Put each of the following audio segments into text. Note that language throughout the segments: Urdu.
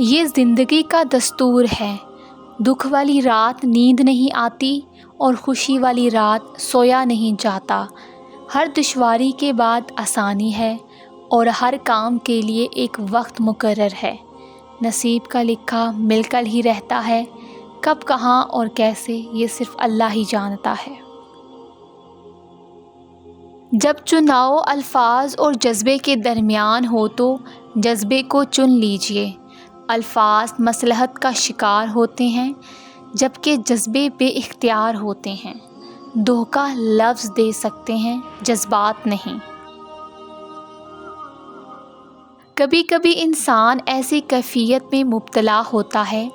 یہ زندگی کا دستور ہے، دکھ والی رات نیند نہیں آتی اور خوشی والی رات سویا نہیں جاتا۔ ہر دشواری کے بعد آسانی ہے اور ہر کام کے لیے ایک وقت مقرر ہے۔ نصیب کا لکھا مل کر ہی رہتا ہے، کب کہاں اور کیسے یہ صرف اللہ ہی جانتا ہے۔ جب چناؤ الفاظ اور جذبے کے درمیان ہو تو جذبے کو چن لیجئے۔ الفاظ مصلحت کا شکار ہوتے ہیں جبکہ جذبے بے اختیار ہوتے ہیں۔ دھوکہ لفظ دے سکتے ہیں، جذبات نہیں۔ کبھی کبھی انسان ایسی کیفیت میں مبتلا ہوتا ہے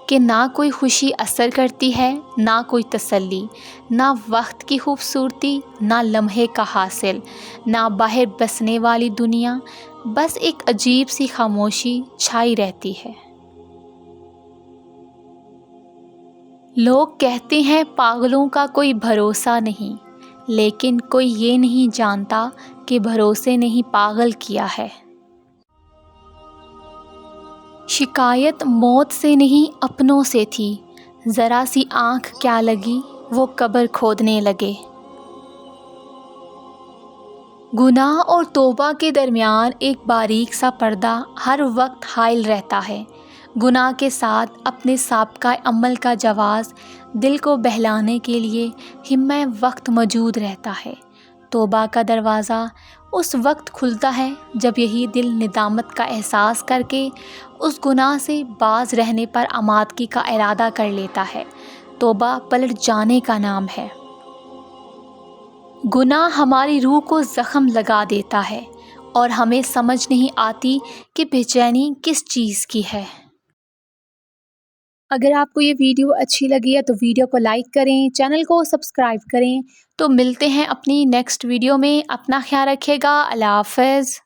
کہ نہ کوئی خوشی اثر کرتی ہے، نہ کوئی تسلی، نہ وقت کی خوبصورتی، نہ لمحے کا حاصل، نہ باہر بسنے والی دنیا، بس ایک عجیب سی خاموشی چھائی رہتی ہے۔ لوگ کہتے ہیں پاگلوں کا کوئی بھروسہ نہیں، لیکن کوئی یہ نہیں جانتا کہ بھروسے نے ہی پاگل کیا ہے۔ شکایت موت سے نہیں اپنوں سے تھی، ذرا سی آنکھ کیا لگی وہ قبر کھودنے لگے۔ گناہ اور توبہ کے درمیان ایک باریک سا پردہ ہر وقت حائل رہتا ہے۔ گناہ کے ساتھ اپنے سابقہ عمل کا جواز دل کو بہلانے کے لیے ہمہ وقت موجود رہتا ہے۔ توبہ کا دروازہ اس وقت کھلتا ہے جب یہی دل ندامت کا احساس کر کے اس گناہ سے باز رہنے پر آمادگی کا ارادہ کر لیتا ہے۔ توبہ پلٹ جانے کا نام ہے۔ گناہ ہماری روح کو زخم لگا دیتا ہے اور ہمیں سمجھ نہیں آتی کہ بے چینی کس چیز کی ہے۔ اگر آپ کو یہ ویڈیو اچھی لگی ہے تو ویڈیو کو لائک کریں، چینل کو سبسکرائب کریں۔ تو ملتے ہیں اپنی نیکسٹ ویڈیو میں، اپنا خیال رکھیے گا، اللہ حافظ۔